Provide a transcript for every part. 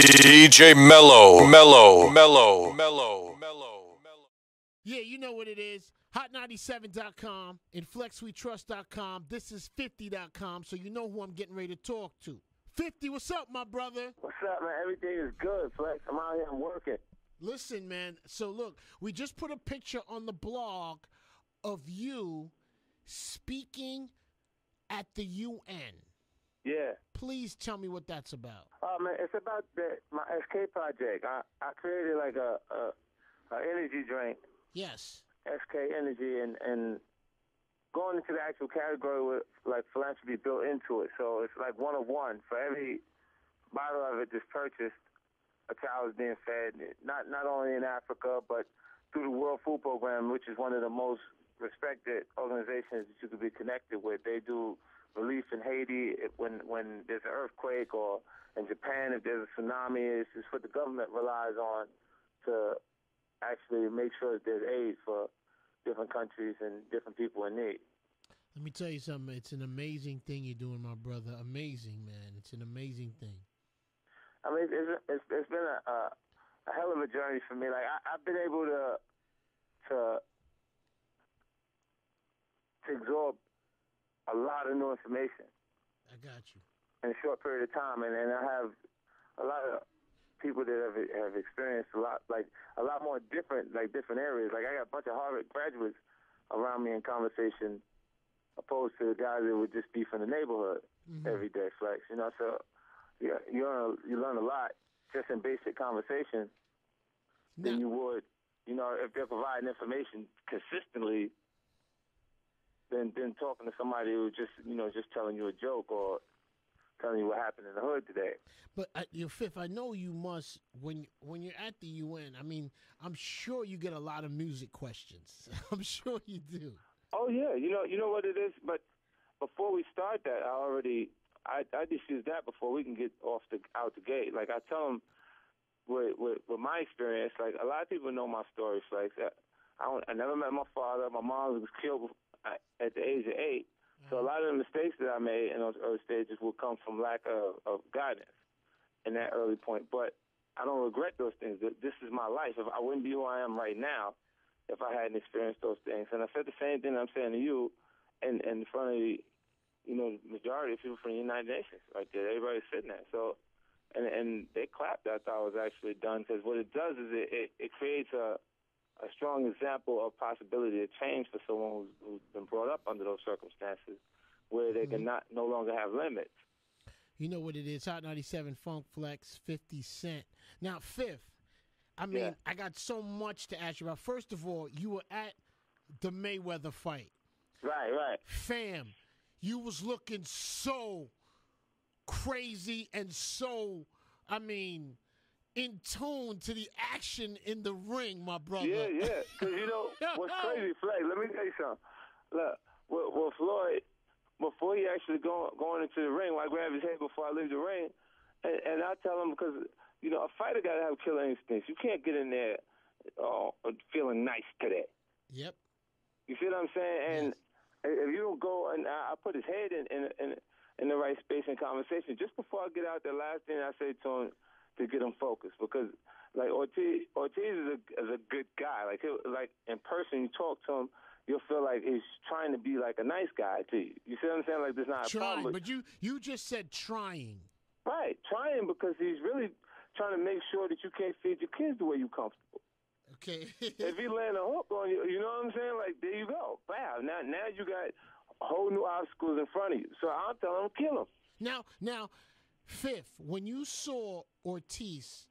DJ Mellow. Yeah, you know what it is. Hot97.com and FlexWeTrust.com. This is 50.com, so you know who I'm getting ready to talk to. 50, what's up, my brother? What's up, man? Everything is good, Flex. I'm out here working. Listen, man. So, look, we just put a picture on the blog of you speaking at the UN. Yeah. Please tell me what that's about. Oh, man, it's about my SK project. I created like a energy drink, Yes. SK Energy, and going into the actual category with like philanthropy built into it. So it's like one of one. For every bottle of it that's purchased, a child is being fed, not only in Africa, but through the World Food Program, which is one of the most respected organizations that you could be connected with. They do relief in Haiti when there's an earthquake, or in Japan if there's a tsunami. It's just what the government relies on to actually make sure that there's aid for different countries and different people in need. Let me tell you something. It's an amazing thing you're doing, my brother. Amazing, man. It's an amazing thing. I mean, it's been a hell of a journey for me. Like I've been able to absorb a lot of new information. I got you. In a short period of time, and I have a lot of people that have experienced a lot more different areas. Like I got a bunch of Harvard graduates around me in conversation, opposed to the guys that would just be from the neighborhood every day. Flex, so yeah, you learn a lot just in basic conversation than you would, if they're providing information consistently than talking to somebody who's just telling you a joke or telling you what happened in the hood today. But Fifth, I know you must when you're at the UN. I mean, I'm sure you get a lot of music questions. I'm sure you do. Oh yeah, you know what it is. But before we start that, I just use that before we can get out the gate. Like I tell them with my experience. Like a lot of people know my story. Like I never met my father. My mom was killed at the age of 8. So a lot of the mistakes that I made in those early stages will come from lack of guidance in that early point. But I don't regret those things. This is my life. If I wouldn't be who I am right now if I hadn't experienced those things. And I said the same thing I'm saying to you in front of the majority of people from the United Nations right there. Everybody's sitting there. So and they clapped after I was actually done, because what it does is it creates a strong example of possibility of change for someone who's been brought up under those circumstances where they can no longer have limits. You know what it is. Hot 97 Funk Flex, 50 Cent. Now, Fifth, I mean, I got so much to ask you about. First of all, you were at the Mayweather fight. Right. Fam, you was looking so crazy and so, in tune to the action in the ring, my brother. Yeah. Because what's crazy, Flex, let me tell you something. Look, with Floyd, before he actually going into the ring, I grab his head before I leave the ring, and I tell him, because, a fighter got to have killer instincts. You can't get in there feeling nice today. Yep. You see what I'm saying? And if you don't go, and I put his head in the right space and conversation, just before I get out there, last thing I say to him, to get him focused, because like Ortiz is a good guy. Like in person, you talk to him, you'll feel like he's trying to be like a nice guy to you. You see what I'm saying? Like there's not a problem. But you just said trying. Right, trying, because he's really trying to make sure that you can't feed your kids the way you're comfortable. Okay. If he land a hook on you, you know what I'm saying? Like there you go. Wow. Now you got whole new obstacles in front of you. So I'm telling him, kill him. Now. Fifth, when you saw Ortiz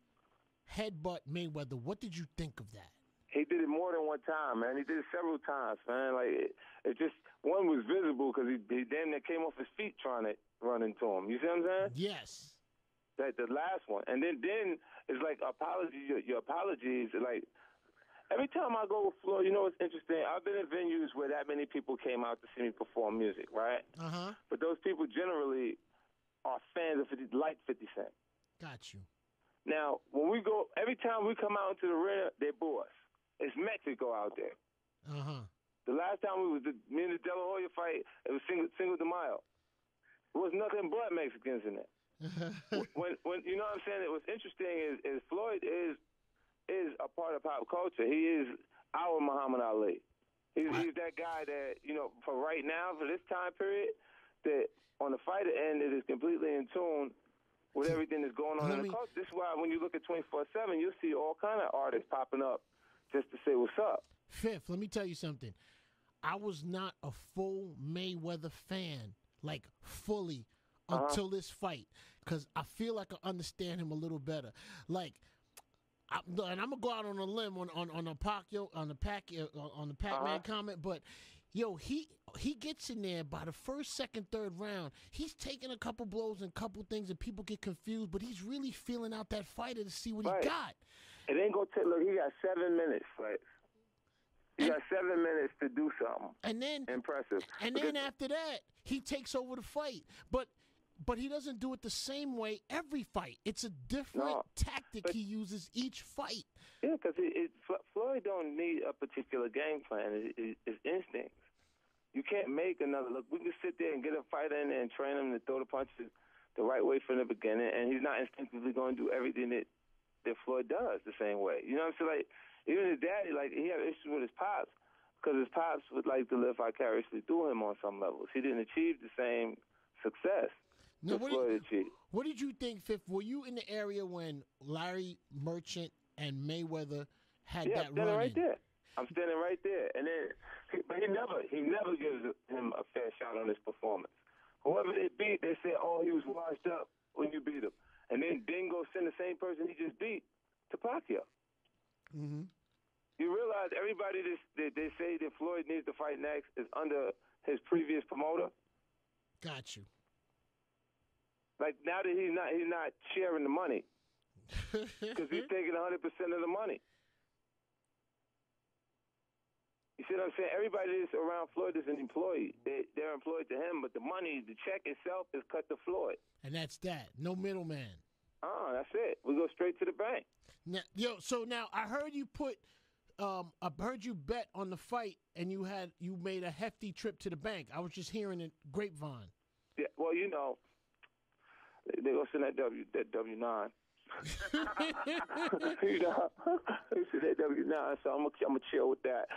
headbutt Mayweather, what did you think of that? He did it more than one time, man. He did it several times, man. Like it just, one was visible because he damn near came off his feet trying to run into him. You see what I'm saying? Yes. The last one, and then it's like your apologies. Like every time I go with Floyd, what's interesting? I've been in venues where that many people came out to see me perform music, right? But those people generally are fans of 50 Cent. Got you. Now, when we go, every time we come out into the arena, they boo us. It's Mexico out there. The last time me and the De La Hoya fight, it was Cinco de Mayo. There was nothing but Mexicans in it. when you know what I'm saying. What's interesting is Floyd is a part of pop culture. He is our Muhammad Ali. He's that guy that, for right now, for this time period, that on the fighter end, it is completely in tune with everything that's going on in the culture. This is why when you look at 24/7, you'll see all kind of artists popping up just to say what's up. Fifth, let me tell you something. I was not a full Mayweather fan, like fully, until this fight, because I feel like I understand him a little better. Like, and I'm gonna go out on a limb on the Pac-Man comment, but yo, he gets in there by the first, second, third round. He's taking a couple blows and a couple things, and people get confused. But he's really feeling out that fighter to see what he got. It ain't gonna take. Look, he got 7 minutes, right? He got 7 minutes to do something. And then impressive. And then after that, he takes over the fight. But he doesn't do it the same way every fight. It's a different tactic he uses each fight. Yeah, because Floyd don't need a particular game plan. It's instincts. You can't make another look. We can sit there and get a fighter in there and train him to throw the punches the right way from the beginning, and he's not instinctively going to do everything that Floyd does the same way. You know what I'm saying? Like, even his daddy, like, he had issues with his pops because his pops would like to live vicariously through him on some levels. He didn't achieve the same success. Now, what did you think, Fifth? Were you in the area when Larry Merchant and Mayweather had that run? Right there. I'm standing right there. And then, but he never gives him a fair shot on his performance. Whoever they beat, they say, oh, he was washed up when you beat him. And then Dingo send the same person he just beat to Pacquiao. Mm-hmm. You realize everybody that they say that Floyd needs to fight next is under his previous promoter? Got you. Like, now that he's not sharing the money because he's taking 100% of the money. You see what I'm saying? Everybody that's around Floyd is an employee. They're employed to him, but the money, the check itself is cut to Floyd. And that's that. No middleman. That's it. We go straight to the bank. Now, so now I heard you bet on the fight, and you made a hefty trip to the bank. I was just hearing it grapevine. Yeah, well, they go send that W9. They send that W9, so I'm gonna chill with that.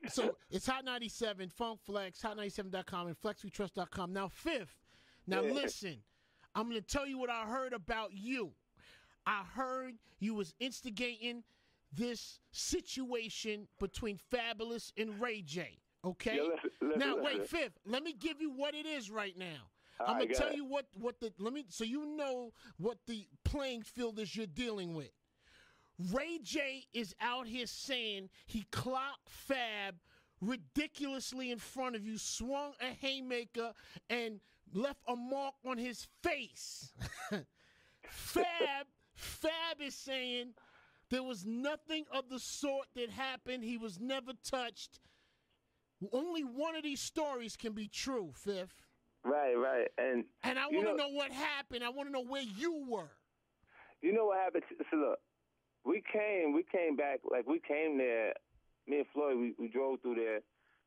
So it's Hot 97, Funk Flex, Hot97.com, and FlexWeTrust.com. Now, Fifth. Now listen, I'm gonna tell you what I heard about you. I heard you was instigating this situation between Fabulous and Ray J. Okay. Yeah, now wait, Fifth. Let me give you what it is right now. I'm gonna tell you so you know what the playing field is you're dealing with. Ray J is out here saying he clocked Fab ridiculously in front of you, swung a haymaker, and left a mark on his face. Fab is saying there was nothing of the sort that happened. He was never touched. Only one of these stories can be true, Fifth. Right. And I want to know what happened. I want to know where you were. You know what happened? So look, we came back, like we came there, me and Floyd, we drove through there,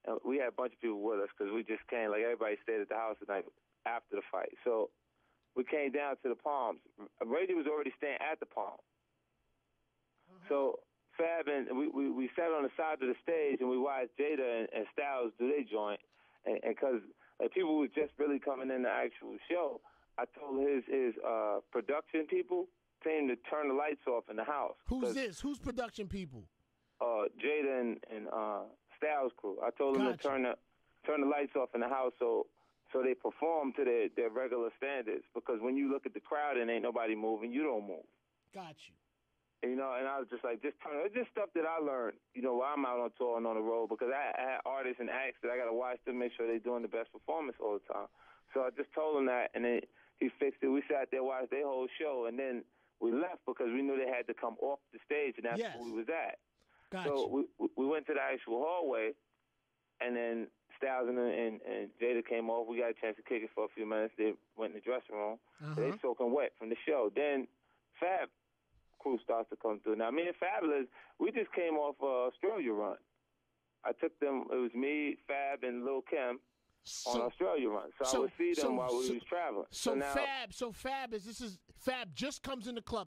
and we had a bunch of people with us because we just came, like everybody stayed at the house the night after the fight. So we came down to the Palms. Brady was already staying at the Palms. So Fab and we sat on the side of the stage and we watched Jada and Styles do their joint, and because people were just really coming in the actual show, I told his production people came to turn the lights off in the house. Who's this? Who's production people? Jada and Styles crew. I told them to turn the lights off in the house so they perform to their regular standards, because when you look at the crowd and ain't nobody moving, you don't move. Got you. And I was just like, it's just stuff that I learned, while I'm out on tour and on the road, because I had artists and acts that I got to watch them, make sure they're doing the best performance all the time. So I just told him that, and then he fixed it. We sat there, watched their whole show, and then we left because we knew they had to come off the stage, and that's where we was at. Gotcha. So we went to the actual hallway, and then Styles and Jada came off. We got a chance to kick it for a few minutes. They went in the dressing room. They soaking wet from the show. Then Fab crew starts to come through. Now, me and Fabulous, we just came off Australia run. I took them. It was me, Fab, and Lil' Kim. on Australia run. So I would see them while we was traveling. So Fab just comes in the club.